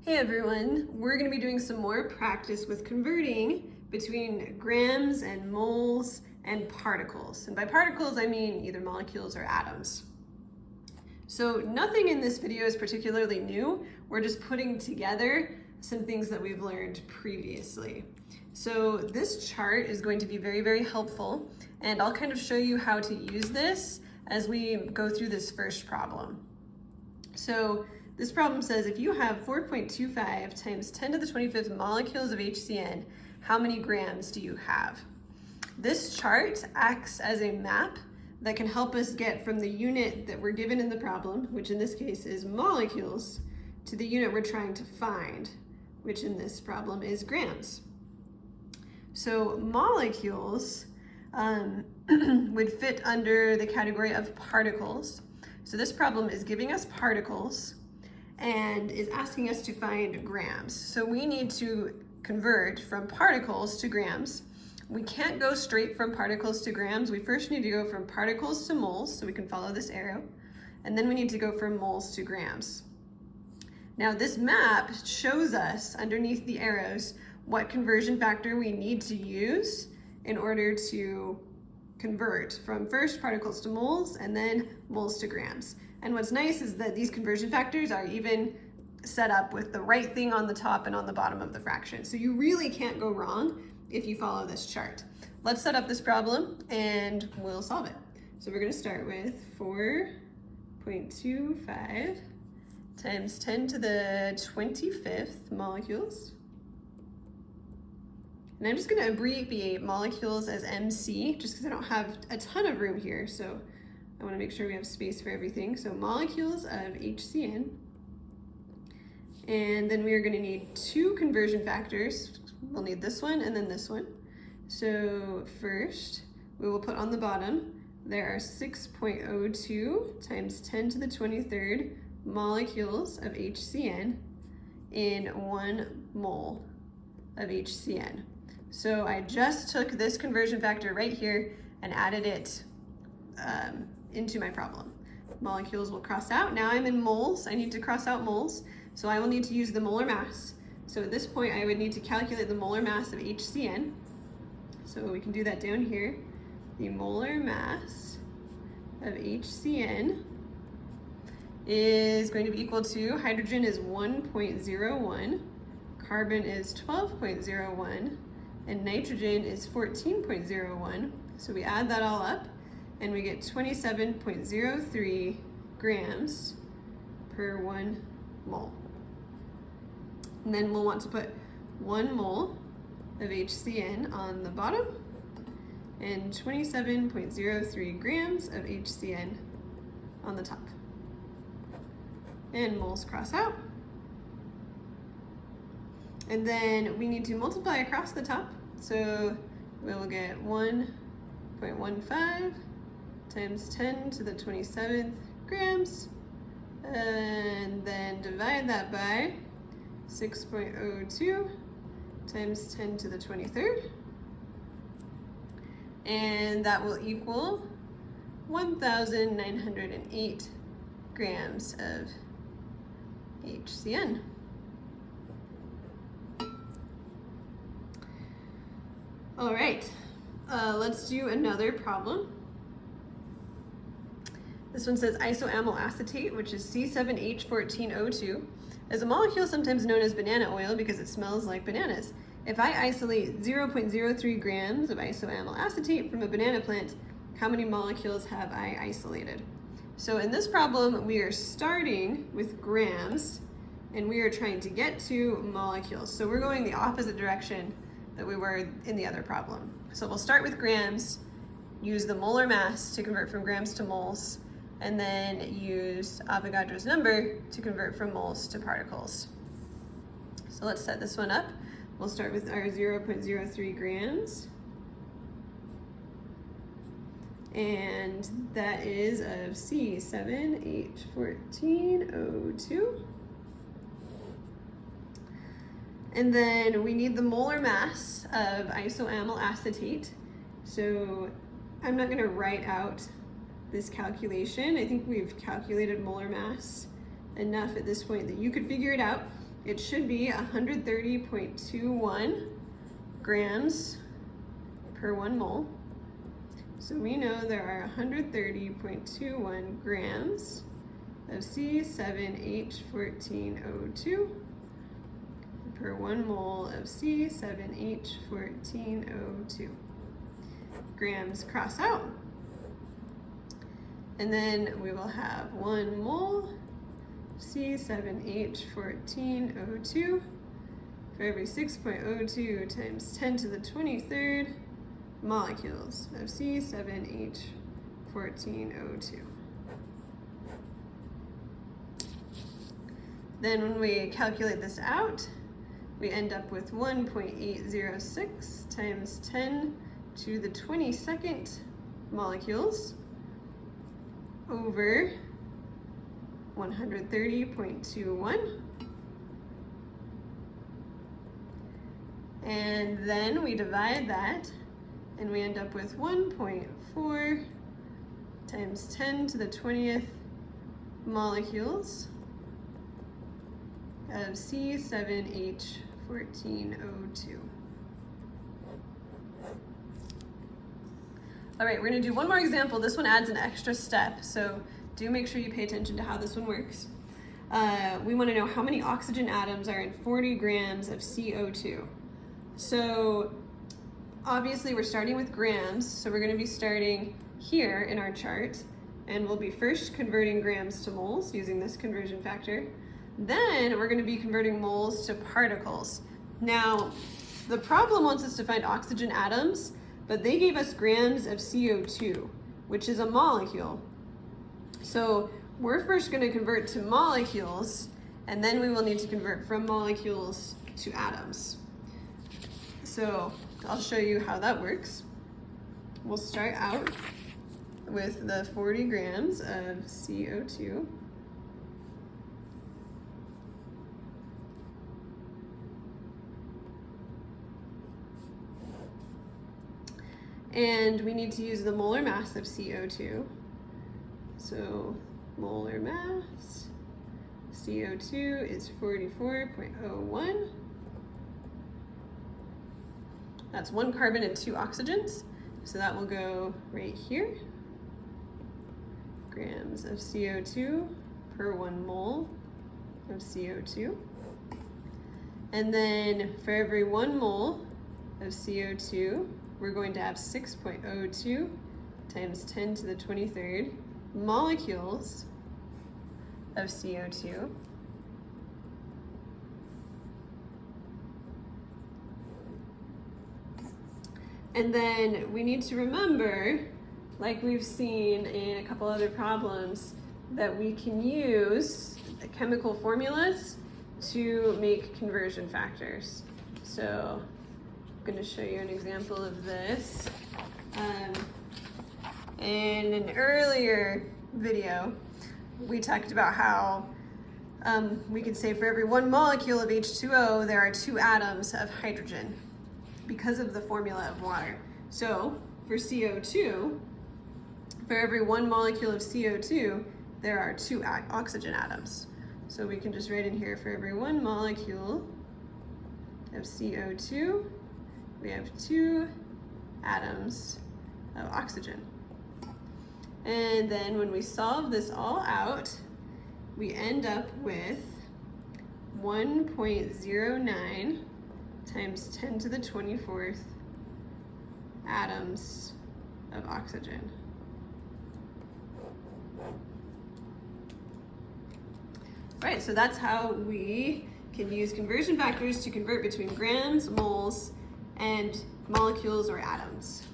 Hey everyone, we're going to be doing some more practice with converting between grams and moles and particles. And by particles, I mean either molecules or atoms. So nothing in this video is particularly new. We're just putting together some things that we've learned previously. So this chart is going to be very, very helpful, and I'll kind of show you how to use this as we go through this first problem. So this problem says if you have 4.25 times 10 to the 25th molecules of HCN, how many grams do you have? This chart acts as a map that can help us get from the unit that we're given in the problem, which in this case is molecules, to the unit we're trying to find, which in this problem is grams. So molecules would fit under the category of particles. So this problem is giving us particles and is asking us to find grams. So we need to convert from particles to grams. We can't go straight from particles to grams. We first need to go from particles to moles, so we can follow this arrow, and then we need to go from moles to grams. Now this map shows us underneath the arrows what conversion factor we need to use in order to convert from first particles to moles and then moles to grams. And what's nice is that these conversion factors are even set up with the right thing on the top and on the bottom of the fraction. So you really can't go wrong if you follow this chart. Let's set up this problem and we'll solve it. So we're going to start with 4.25 times 10 to the 25th molecules. And I'm just going to abbreviate molecules as MC just because I don't have a ton of room here. So I want to make sure we have space for everything. So molecules of HCN. And then we are going to need two conversion factors. We'll need this one and then this one. So first, we will put on the bottom, there are 6.02 times 10 to the 23rd molecules of HCN in 1 mole of HCN. So I just took this conversion factor right here and added it into my problem. Molecules will cross out. Now I'm in moles. I need to cross out moles. So I will need to use the molar mass. So at this point, I would need to calculate the molar mass of HCN. So we can do that down here. The molar mass of HCN is going to be equal to, hydrogen is 1.01, carbon is 12.01, and nitrogen is 14.01. So we add that all up and we get 27.03 grams per 1 mole. And then we'll want to put 1 mole of HCN on the bottom and 27.03 grams of HCN on the top. And moles cross out. And then we need to multiply across the top. So we'll get 1.15 times 10 to the 27th grams, and then divide that by 6.02 times 10 to the 23rd, and that will equal 1,908 grams of HCN. All right, let's do another problem. This one says isoamyl acetate, which is C7H14O2, is a molecule sometimes known as banana oil because it smells like bananas. If I isolate 0.03 grams of isoamyl acetate from a banana plant, how many molecules have I isolated? So in this problem, we are starting with grams and we are trying to get to molecules. So we're going the opposite direction that we were in the other problem. So we'll start with grams, use the molar mass to convert from grams to moles, and then use Avogadro's number to convert from moles to particles. So let's set this one up. We'll start with our 0.03 grams. And that is of C7H14O2. And then we need the molar mass of isoamyl acetate. So I'm not going to write out this calculation. I think we've calculated molar mass enough at this point that you could figure it out. it should be 130.21 grams per 1 mole. So we know there are 130.21 grams of C7H14O2 per 1 mole of C7H14O2. Grams cross out. And then we will have 1 mole C7H14O2 for every 6.02 times 10 to the 23rd molecules of C7H14O2. Then when we calculate this out, we end up with 1.806 times 10 to the 22nd molecules over 130.21. And then we divide that and we end up with 1.4 times 10 to the 20th molecules of C7H14O2. All right, we're gonna do one more example. This one adds an extra step, so do make sure you pay attention to how this one works. We wanna know how many oxygen atoms are in 40 grams of CO2. So obviously we're starting with grams, so we're gonna be starting here in our chart, and we'll be first converting grams to moles using this conversion factor. Then we're gonna be converting moles to particles. Now, the problem wants us to find oxygen atoms, but they gave us grams of CO2, which is a molecule. So we're first gonna convert to molecules, and then we will need to convert from molecules to atoms. So I'll show you how that works. We'll start out with the 40 grams of CO2. And we need to use the molar mass of CO2. So molar mass, CO2 is 44.01. That's 1 carbon and 2 oxygens. So that will go right here. Grams of CO2 per 1 mole of CO2. And then for every 1 mole of CO2, we're going to have 6.02 times 10 to the 23rd molecules of CO2. And then we need to remember, like we've seen in a couple other problems, that we can use the chemical formulas to make conversion factors. So I'm going to show you an example of this. In an earlier video, we talked about how we could say for every 1 molecule of H2O, there are 2 atoms of hydrogen because of the formula of water. So for CO2, for every 1 molecule of CO2, there are 2 oxygen atoms. So we can just write in here, for every 1 molecule of CO2, we have 2 atoms of oxygen. And then when we solve this all out, we end up with 1.09 times 10 to the 24th atoms of oxygen. Right, so that's how we can use conversion factors to convert between grams, moles, and molecules or atoms.